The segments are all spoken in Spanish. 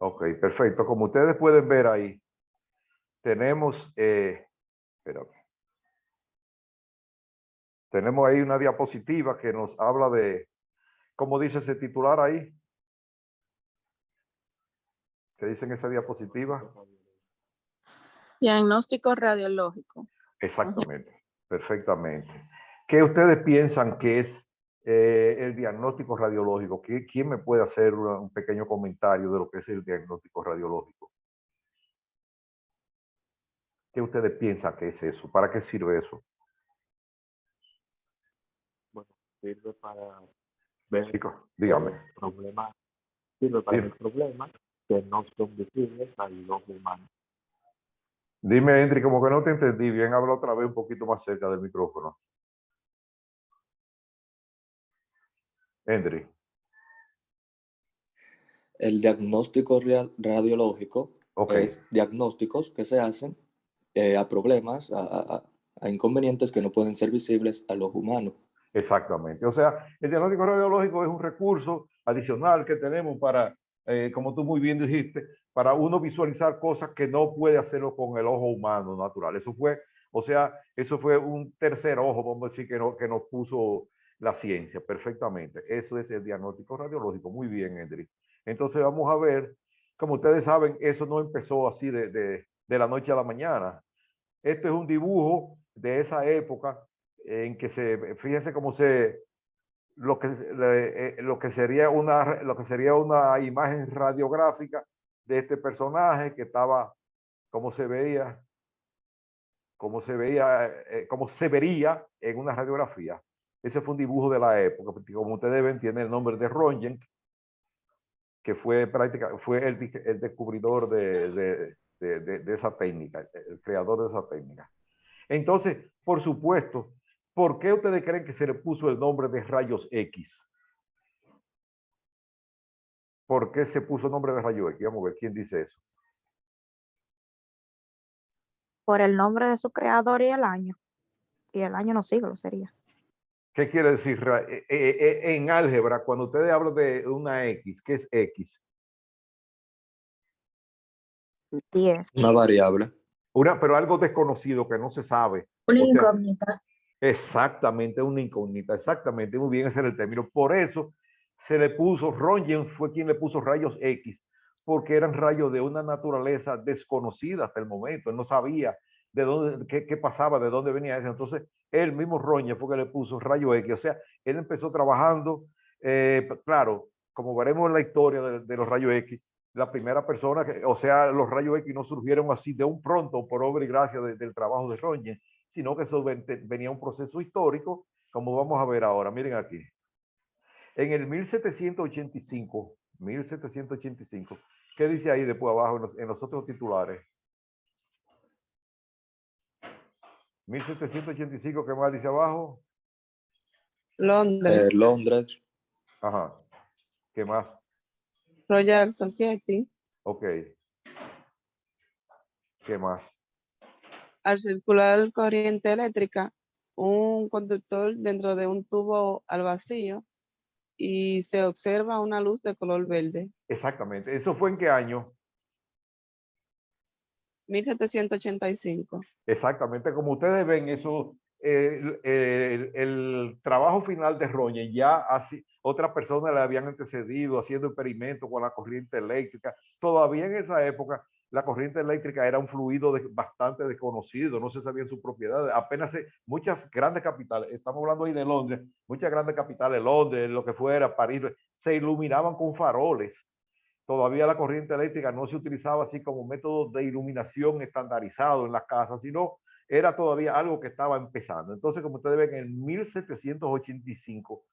Ok, perfecto. Como ustedes pueden ver ahí, tenemos, espérate. Tenemos ahí una diapositiva que nos habla de, ¿cómo dice ese titular ahí? ¿Qué dice en esa diapositiva? Diagnóstico radiológico. Exactamente, perfectamente. ¿Qué ustedes piensan que es el diagnóstico radiológico? ¿Quién me puede hacer un pequeño comentario de lo que es el diagnóstico radiológico? ¿Qué ustedes piensan que es eso? ¿Para qué sirve eso? Bueno, sirve para ver Chicos, dígame. problemas, sirve para ver problemas que no son visibles al ojo humano. Dime, Henry, como que no te entendí bien, habla otra vez un poquito más cerca del micrófono. Henry. El diagnóstico radiológico Ok, es diagnósticos que se hacen a problemas, a inconvenientes que no pueden ser visibles al ojo humano. exactamente. O sea, el diagnóstico radiológico es un recurso adicional que tenemos para, como tú muy bien dijiste, para uno visualizar cosas que no puede hacerlo con el ojo humano natural. Eso fue, o sea, eso fue un tercer ojo, vamos a decir, que nos puso la ciencia perfectamente. Eso es el diagnóstico radiológico. Muy bien, Henry. Entonces vamos a ver, como ustedes saben, eso no empezó así de la noche a la mañana. Este es un dibujo de esa época en que fíjense cómo lo que sería una imagen radiográfica de este personaje que estaba, cómo se veía, cómo se vería en una radiografía. Ese fue un dibujo de la época, porque como ustedes ven, tiene el nombre de Röntgen, que fue el descubridor de esa técnica, el creador de esa técnica. Entonces, por supuesto, ¿por qué ustedes creen que se le puso el nombre de rayos X? ¿Por qué se puso el nombre de rayos X? Vamos a ver quién dice eso. Por el nombre de su creador y el año. Y el año no siglo sería. ¿Qué quiere decir en álgebra cuando ustedes hablan de una X? ¿Qué es X? 10. Una variable. Pero algo desconocido que no se sabe. Una O sea, incógnita. exactamente, una incógnita. Exactamente, muy bien, ese era el término. Por eso se le puso, Röntgen fue quien le puso rayos X, porque eran rayos de una naturaleza desconocida hasta el momento. Él no sabía de dónde, qué pasaba, de dónde venía eso. Entonces, él mismo Röntgen fue que le puso rayo X. O sea, él empezó trabajando, claro, como veremos en la historia de los rayos X, la primera persona, o sea, los rayos X no surgieron así de un pronto por obra y gracia del trabajo de Röntgen, sino que eso venía un proceso histórico, como vamos a ver ahora. Miren aquí. En el 1785, ¿qué dice ahí después abajo en los otros titulares? 1785, ¿qué más dice abajo? Londres. Londres. Ajá. ¿Qué más? Royal Society. Ok. ¿Qué más? Al circular corriente eléctrica, un conductor dentro de un tubo al vacío y se observa una luz de color verde. Exactamente. ¿Eso fue en qué año? 1785. Exactamente, como ustedes ven, eso, el trabajo final de Röntgen ya así, otras personas le habían antecedido haciendo experimentos con la corriente eléctrica. Todavía en esa época la corriente eléctrica era un fluido bastante desconocido, no se sabían sus propiedades. Apenas muchas grandes capitales, estamos hablando ahí de Londres, muchas grandes capitales, Londres, lo que fuera, París, se iluminaban con faroles. Todavía la corriente eléctrica no se utilizaba así como método de iluminación estandarizado en las casas, sino era todavía algo que estaba empezando. Entonces, como ustedes ven, en 1785,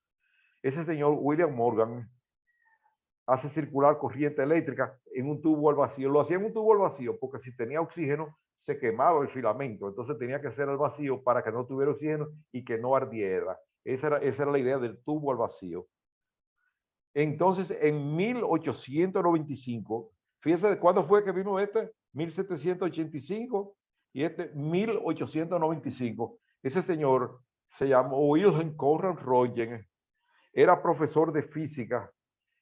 ese señor William Morgan hace circular corriente eléctrica en un tubo al vacío. Lo hacía en un tubo al vacío porque si tenía oxígeno se quemaba el filamento. Entonces tenía que ser al vacío para que no tuviera oxígeno y que no ardiera. Esa era la idea del tubo al vacío. Entonces, en 1895, fíjense cuándo fue que vino este, 1785 y este 1895. Ese señor se llamó Wilhelm Conrad Röntgen, era profesor de física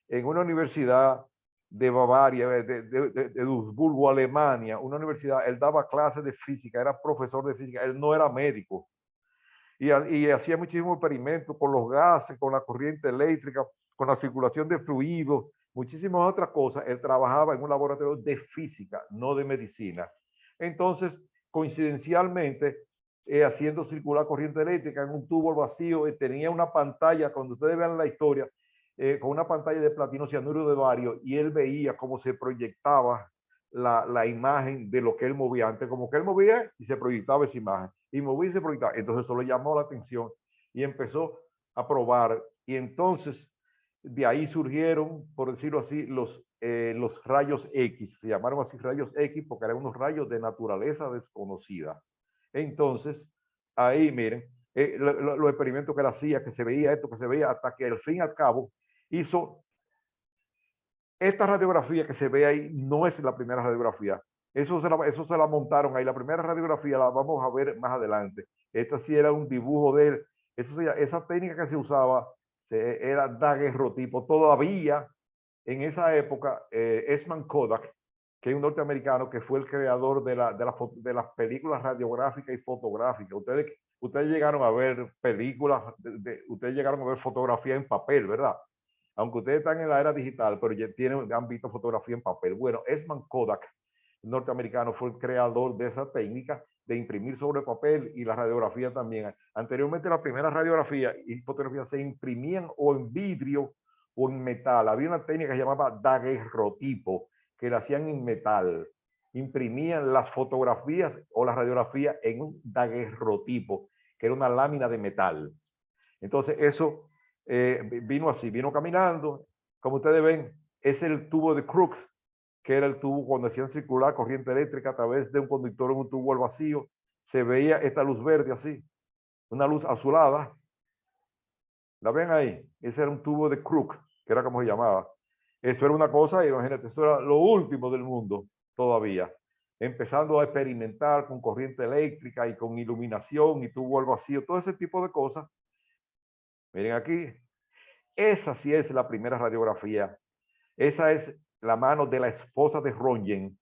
en una universidad de Bavaria, de Duisburgo, Alemania, una universidad. Él daba clases de física, era profesor de física, él no era médico. Y hacía muchísimos experimentos con los gases, con la corriente eléctrica, con la circulación de fluidos, muchísimas otras cosas. Él trabajaba en un laboratorio de física, no de medicina. Entonces, coincidencialmente, haciendo circular corriente eléctrica en un tubo vacío, tenía una pantalla, cuando ustedes vean la historia, con una pantalla de platino cianuro de bario, y él veía cómo se proyectaba la imagen de lo que él movía. Antes, como que él movía y se proyectaba esa imagen, y movía y se proyectaba. Entonces eso le llamó la atención y empezó a probar. Y entonces de ahí surgieron, por decirlo así, los rayos X. Se llamaron así rayos X porque eran unos rayos de naturaleza desconocida. Entonces, ahí miren, los experimentos que él hacía, que se veía esto, que se veía, hasta que al fin y al cabo hizo esta radiografía que se ve ahí. No es la primera radiografía. Eso se la montaron ahí. La primera radiografía la vamos a ver más adelante. Esta sí era un dibujo de él. Esa técnica que se usaba era daguerrotipo. Todavía en esa época, Eastman Kodak, que es un norteamericano que fue el creador de las películas radiográficas y fotográficas. Ustedes llegaron a ver películas, ustedes llegaron a ver fotografía en papel, ¿verdad? Aunque ustedes están en la era digital, pero ya han visto fotografía en papel. Bueno, Eastman Kodak, norteamericano, fue el creador de esa técnica de imprimir sobre papel, y la radiografía también. Anteriormente, la primera radiografía y fotografía se imprimían o en vidrio o en metal. Había una técnica que se llamaba daguerrotipo, que la hacían en metal. Imprimían las fotografías o la radiografía en un daguerrotipo, que era una lámina de metal. Entonces eso vino así, vino caminando. Como ustedes ven, es el tubo de Crookes, que era el tubo cuando hacían circular corriente eléctrica a través de un conductor en un tubo al vacío. Se veía esta luz verde así, una luz azulada. ¿La ven ahí? Ese era un tubo de Crookes, que era como se llamaba. Eso era una cosa, imagínate, eso era lo último del mundo todavía. Empezando a experimentar con corriente eléctrica y con iluminación y tubo al vacío, todo ese tipo de cosas. Miren aquí, esa sí es la primera radiografía. Esa es la mano de la esposa de Röntgen.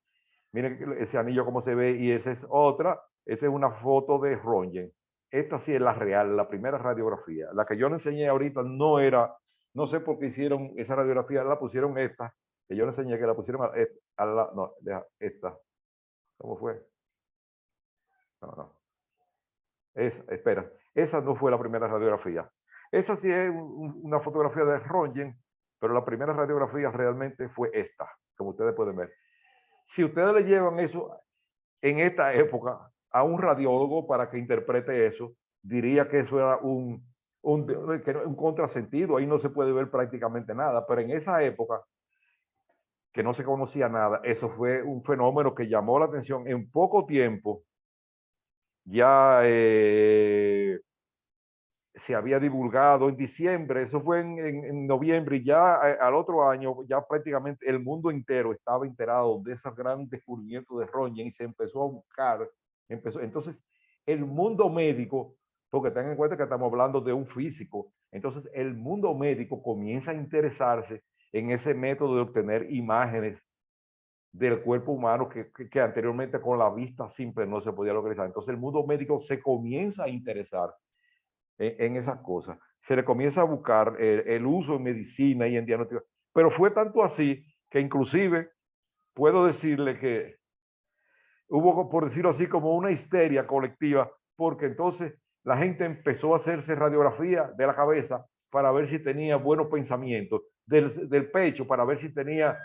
Miren ese anillo cómo se ve, y esa es otra. Esa es una foto de Röntgen. Esta sí es la real, la primera radiografía. La que yo le enseñé ahorita no era, no sé por qué hicieron esa radiografía, la pusieron esta, que yo le enseñé, que la pusieron a la, no, deja, esta. ¿Cómo fue? No. Espera, esa no fue la primera radiografía. Esa sí es una fotografía de Röntgen, pero la primera radiografía realmente fue esta, como ustedes pueden ver. Si ustedes le llevan eso en esta época a un radiólogo para que interprete eso, diría que eso era un contrasentido. Ahí no se puede ver prácticamente nada, pero en esa época, que no se conocía nada, eso fue un fenómeno que llamó la atención. En poco tiempo ya se había divulgado en diciembre, eso fue en noviembre, y ya al otro año ya prácticamente el mundo entero estaba enterado de ese gran descubrimiento de Röntgen, y se empezó a buscar, entonces el mundo médico, porque tengan en cuenta que estamos hablando de un físico, entonces el mundo médico comienza a interesarse en ese método de obtener imágenes del cuerpo humano que anteriormente con la vista simple no se podía localizar. Entonces el mundo médico se comienza a interesar en esas cosas. Se le comienza a buscar el uso en medicina y en diagnóstico. Pero fue tanto así que inclusive puedo decirle que hubo, por decirlo así, como una histeria colectiva, porque entonces la gente empezó a hacerse radiografía de la cabeza para ver si tenía buenos pensamientos, del pecho para ver si tenía,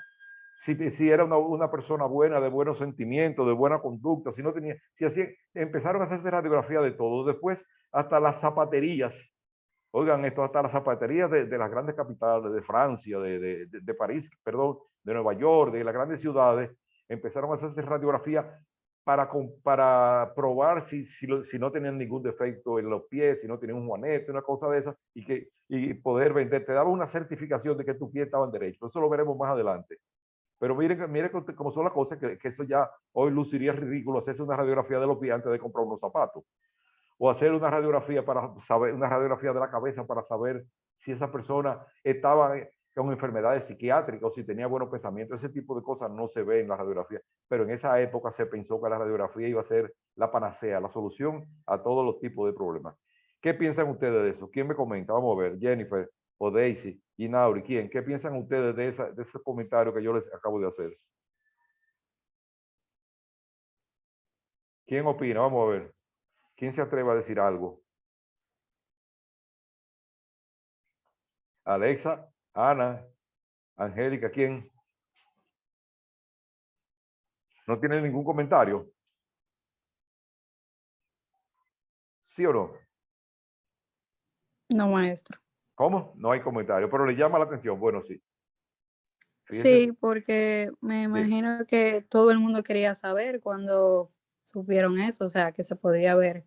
si era una persona buena, de buenos sentimientos, de buena conducta, si no tenía, si así, empezaron a hacerse radiografía de todo. Después hasta las zapaterías, oigan esto, hasta las zapaterías de las grandes capitales, de Francia, de París, perdón, de Nueva York, de las grandes ciudades, empezaron a hacerse radiografía para probar si no tenían ningún defecto en los pies, si no tenían un juanete, una cosa de esas, y poder vender. Te daba una certificación de que tus pies estaban derechos. Eso lo veremos más adelante. Pero miren cómo son las cosas, que eso ya hoy luciría ridículo, hacerse una radiografía de los pies antes de comprar unos zapatos. O hacer una radiografía para saber, una radiografía de la cabeza para saber si esa persona estaba, con enfermedades psiquiátricas o si tenía buenos pensamientos. Ese tipo de cosas no se ve en la radiografía, pero en esa época se pensó que la radiografía iba a ser la panacea, la solución a todos los tipos de problemas. ¿Qué piensan ustedes de eso? ¿Quién me comenta? Vamos a ver, Jennifer o Daisy y Nauri, ¿quién? ¿Qué piensan ustedes de ese comentario que yo les acabo de hacer? ¿Quién opina? Vamos a ver. ¿Quién se atreve a decir algo? Alexa, Ana, Angélica, ¿quién? ¿No tienen ningún comentario? ¿Sí o no? No, maestro. ¿Cómo? No hay comentario, pero le llama la atención. Bueno, sí. Fíjense. Sí, porque me Sí, imagino que todo el mundo quería saber cuando supieron eso, o sea, que se podía ver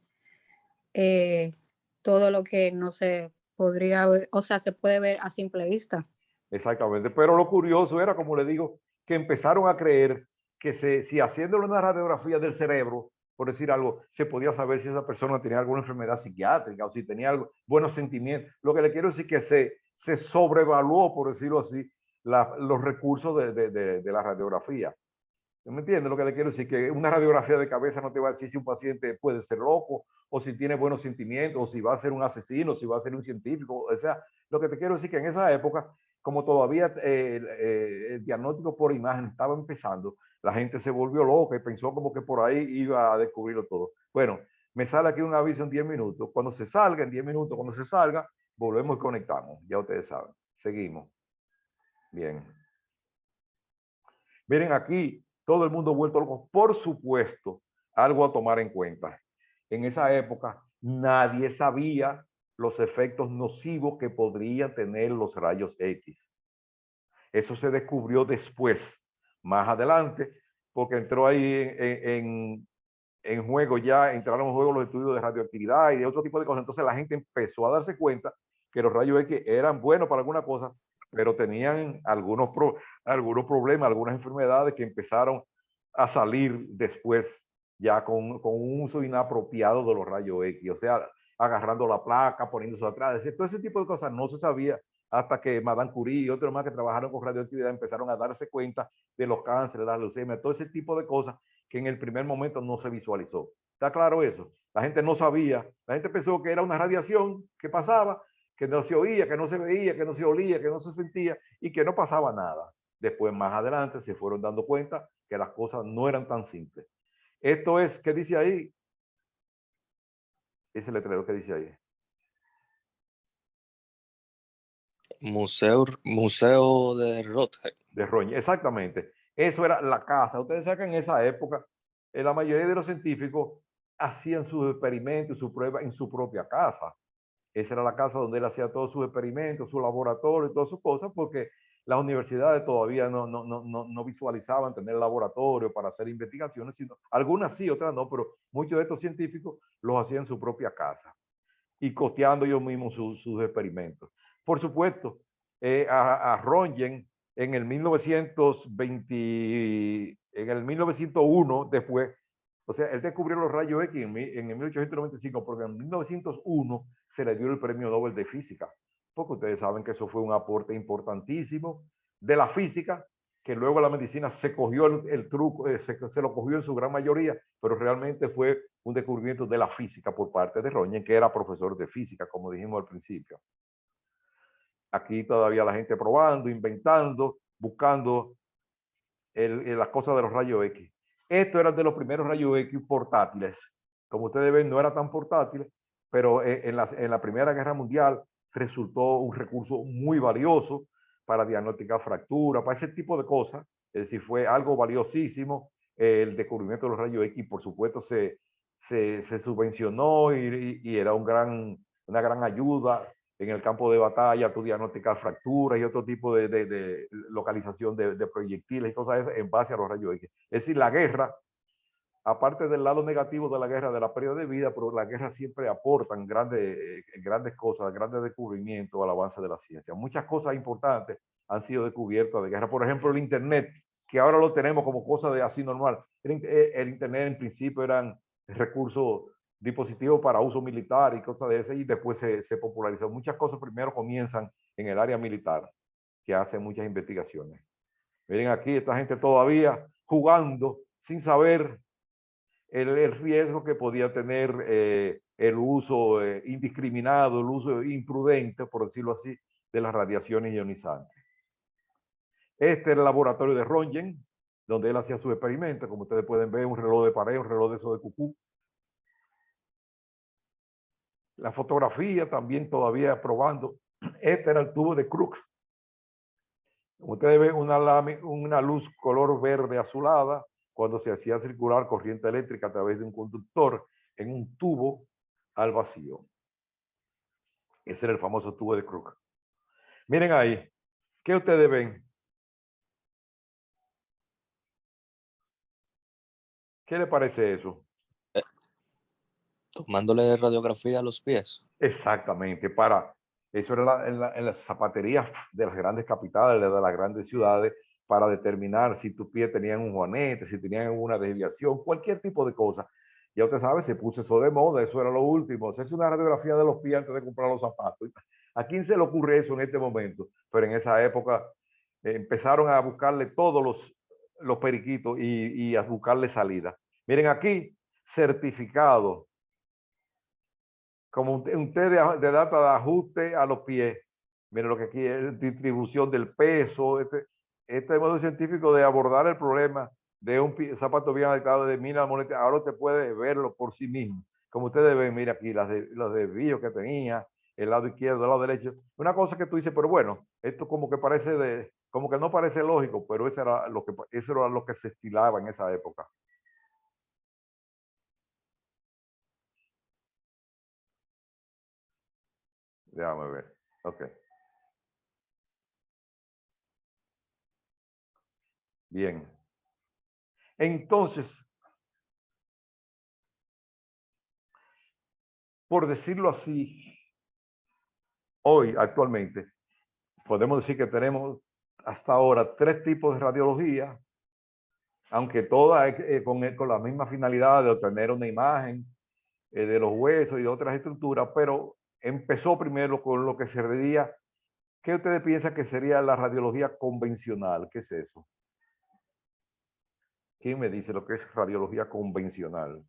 eh, todo lo que no se podría ver, o sea, se puede ver a simple vista. exactamente. Pero lo curioso era, como le digo, que empezaron a creer que si haciéndole una radiografía del cerebro, por decir algo, se podía saber si esa persona tenía alguna enfermedad psiquiátrica o si tenía buenos sentimientos. Lo que le quiero decir es que se sobrevaluó, por decirlo así, los recursos de la radiografía. ¿Me entiendes lo que le quiero decir? Que una radiografía de cabeza no te va a decir si un paciente puede ser loco o si tiene buenos sentimientos o si va a ser un asesino, si va a ser un científico. O sea, lo que te quiero decir es que en esa época, como todavía el diagnóstico por imagen estaba empezando, la gente se volvió loca y pensó como que por ahí iba a descubrirlo todo. Bueno, me sale aquí un aviso en 10 minutos. Cuando se salga, en 10 minutos, cuando se salga, volvemos y conectamos. Ya ustedes saben. Seguimos. Bien. Miren aquí, todo el mundo vuelto loco. Por supuesto, algo a tomar en cuenta. En esa época, nadie sabía los efectos nocivos que podrían tener los rayos X. Eso se descubrió después, más adelante, porque entró ahí en juego ya, entraron en juego los estudios de radioactividad y de otro tipo de cosas. Entonces la gente empezó a darse cuenta que los rayos X eran buenos para alguna cosa, pero tenían algunos problemas, algunas enfermedades que empezaron a salir después ya con un uso inapropiado de los rayos X, o sea, agarrando la placa, poniéndose atrás, todo ese tipo de cosas no se sabía hasta que Madame Curie y otros más que trabajaron con radioactividad empezaron a darse cuenta de los cánceres, la leucemia, todo ese tipo de cosas que en el primer momento no se visualizó. ¿Está claro eso? La gente no sabía, la gente pensó que era una radiación que pasaba, que no se oía, que no se veía, que no se olía, que no se sentía y que no pasaba nada. Después, más adelante, se fueron dando cuenta que las cosas no eran tan simples. Esto es, ¿qué dice ahí? Ese letrero que dice ahí. Museo de Rothschild. De Roña, exactamente. Eso era la casa. Ustedes saben que en esa época la mayoría de los científicos hacían sus experimentos, sus pruebas en su propia casa. Esa era la casa donde él hacía todos sus experimentos, su laboratorio y todas sus cosas, porque las universidades todavía no visualizaban tener laboratorio para hacer investigaciones, sino algunas sí, otras no, pero muchos de estos científicos los hacían en su propia casa y costeando ellos mismos sus experimentos. Por supuesto, a Röntgen en el 1901 después, o sea, él descubrió los rayos X en el 1895, porque en 1901 se le dio el premio Nobel de Física, porque ustedes saben que eso fue un aporte importantísimo de la física, que luego la medicina se cogió el truco, se lo cogió en su gran mayoría, pero realmente fue un descubrimiento de la física por parte de Röntgen, que era profesor de física, como dijimos al principio. Aquí todavía la gente probando, inventando, buscando las cosas de los rayos X. Esto era de los primeros rayos X portátiles. Como ustedes ven, no era tan portátil, pero en la Primera Guerra Mundial resultó un recurso muy valioso para diagnosticar fracturas, para ese tipo de cosas. Es decir, fue algo valiosísimo. El descubrimiento de los rayos X, por supuesto, se subvencionó y era una gran ayuda en el campo de batalla, tú diagnosticar fracturas y otro tipo de localización de proyectiles y cosas esas en base a los rayos X. Es decir, la guerra, aparte del lado negativo de la guerra, de la pérdida de vida, pero la guerra siempre aportan grandes cosas, grandes descubrimientos al avance de la ciencia. Muchas cosas importantes han sido descubiertas de guerra. Por ejemplo, el Internet, que ahora lo tenemos como cosa de así normal. El Internet en principio eran recursos, dispositivos para uso militar y cosas de ese, y después se popularizó. Muchas cosas primero comienzan en el área militar. que hacen muchas investigaciones. Miren aquí, esta gente todavía jugando sin saber el riesgo que podía tener el uso indiscriminado, el uso imprudente, por decirlo así, de las radiaciones ionizantes. Este era el laboratorio de Röntgen, donde él hacía sus experimentos. Como ustedes pueden ver, un reloj de pared, un reloj de esos de cucú. La fotografía también todavía probando. Este era el tubo de Crookes. Como ustedes ven, una luz color verde azulada cuando se hacía circular corriente eléctrica a través de un conductor en un tubo al vacío. Ese era el famoso tubo de Crookes. Miren ahí, ¿qué ustedes ven? ¿Qué le parece eso? Tomándole radiografía a los pies. Exactamente, eso era en las zapaterías de las grandes capitales, de las grandes ciudades, para determinar si tus pies tenían un juanete, si tenían alguna desviación, cualquier tipo de cosa. Ya usted sabe, se puso eso de moda, eso era lo último, hacerse una radiografía de los pies antes de comprar los zapatos. ¿A quién se le ocurre eso en este momento? Pero en esa época empezaron a buscarle todos los periquitos y a buscarle salida. Miren aquí, certificado, como un test de data de ajuste a los pies. Miren lo que aquí es distribución del peso. Este modo científico de abordar el problema de un zapato bien adaptado de mina moneta. Ahora usted puede verlo por sí mismo. Como ustedes ven, mira aquí los desvíos que tenía, el lado izquierdo, el lado derecho. Una cosa que tú dices, pero bueno, esto como que parece como que no parece lógico, pero eso era lo que se estilaba en esa época. Déjame ver. Ok. Bien. Entonces, por decirlo así, hoy, actualmente, podemos decir que tenemos hasta ahora 3 tipos de radiología, aunque todas con la misma finalidad de obtener una imagen de los huesos y de otras estructuras, pero empezó primero con lo que se veía. ¿Qué ustedes piensan que sería la radiología convencional? ¿Qué es eso? ¿Quién me dice lo que es radiología convencional?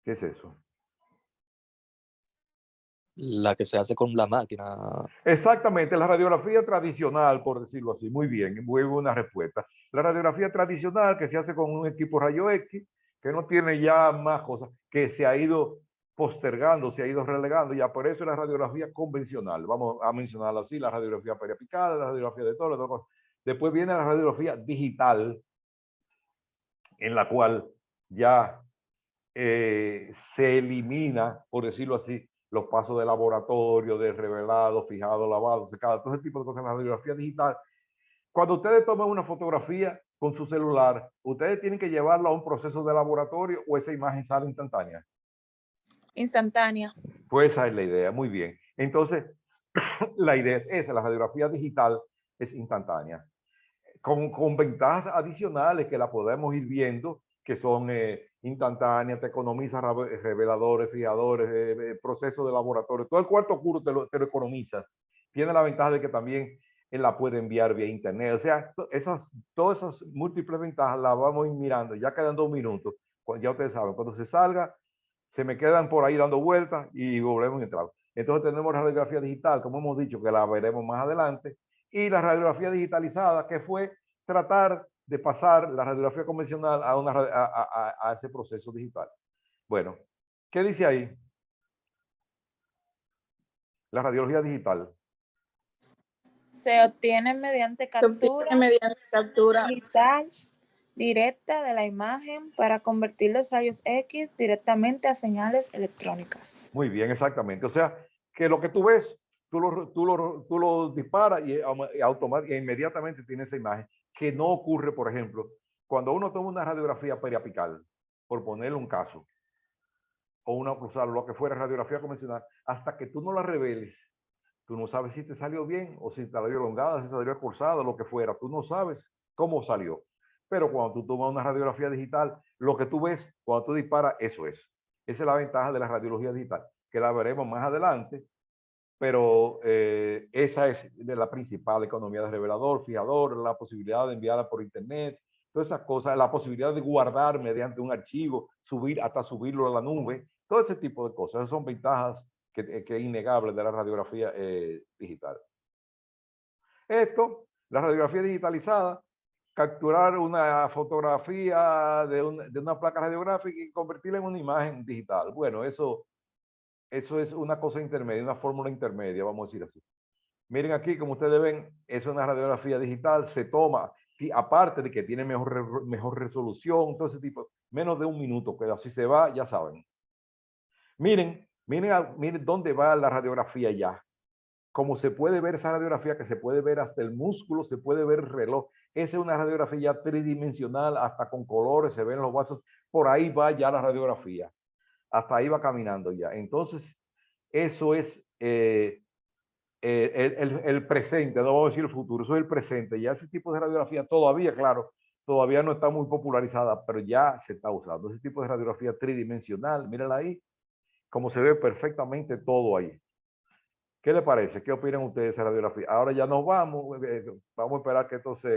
¿Qué es eso? La que se hace con la máquina. Exactamente, la radiografía tradicional, por decirlo así. Muy bien, muy buena respuesta. La radiografía tradicional que se hace con un equipo rayo X, que no tiene ya más cosas, que se ha ido postergando, se ha ido relegando, ya por eso es la radiografía convencional. Vamos a mencionarla así, la radiografía periapical, la radiografía de todo, cosas. Después viene la radiografía digital, en la cual ya se elimina, por decirlo así, los pasos de laboratorio, de revelado, fijado, lavado, secado, todo ese tipo de cosas en la radiografía digital. Cuando ustedes toman una fotografía con su celular, ustedes tienen que llevarla a un proceso de laboratorio o esa imagen sale instantánea. Instantánea. Pues esa es la idea, muy bien. Entonces, la idea es esa, la radiografía digital es instantánea. Con ventajas adicionales que la podemos ir viendo, que son instantáneas, te economiza reveladores, fijadores, procesos de laboratorio. Todo el cuarto oscuro te lo economizas. Tiene la ventaja de que también él la puede enviar vía internet. O sea, todas esas múltiples ventajas las vamos a ir mirando. Ya quedan 2 minutos. Ya ustedes saben, cuando se salga, se me quedan por ahí dando vueltas y volvemos a entrar. Entonces tenemos la radiografía digital, como hemos dicho, que la veremos más adelante. Y la radiografía digitalizada, que fue tratar de pasar la radiografía convencional a ese proceso digital. Bueno, ¿qué dice ahí? La radiología digital. Se obtiene mediante captura digital directa de la imagen para convertir los rayos X directamente a señales electrónicas. Muy bien, exactamente. O sea, que lo que tú ves, tú lo disparas y automáticamente, inmediatamente tiene esa imagen. Que no ocurre, por ejemplo, cuando uno toma una radiografía periapical, por ponerle un caso, o una cruzada, lo que fuera radiografía convencional, hasta que tú no la reveles, tú no sabes si te salió bien o si te salió elongada, si salió esforzada, lo que fuera. Tú no sabes cómo salió. Pero cuando tú tomas una radiografía digital, lo que tú ves cuando tú disparas, eso es. Esa es la ventaja de la radiología digital, que la veremos más adelante, pero esa es la principal economía de revelador, fijador, la posibilidad de enviarla por internet, todas esas cosas, la posibilidad de guardar mediante un archivo, hasta subirlo a la nube, todo ese tipo de cosas. Esas son ventajas que es innegable de la radiografía digital. La radiografía digitalizada, capturar una fotografía de una placa radiográfica y convertirla en una imagen digital. Bueno, eso es una cosa intermedia, una fórmula intermedia, vamos a decir así. Miren aquí, como ustedes ven, es una radiografía digital, se toma, aparte de que tiene mejor resolución, todo ese tipo, menos de un minuto, que así se va, ya saben. Miren dónde va la radiografía ya. Como se puede ver esa radiografía, que se puede ver hasta el músculo, se puede ver el reloj. Esa es una radiografía tridimensional, hasta con colores, se ven los vasos. Por ahí va ya la radiografía. Hasta ahí va caminando ya. Entonces, eso es el presente, no vamos a decir el futuro, eso es el presente. Ya ese tipo de radiografía todavía, claro, todavía no está muy popularizada, pero ya se está usando. Ese tipo de radiografía tridimensional, mírenla ahí, como se ve perfectamente todo ahí. ¿Qué le parece? ¿Qué opinan ustedes de esa radiografía? Ahora ya nos vamos, vamos a esperar que esto se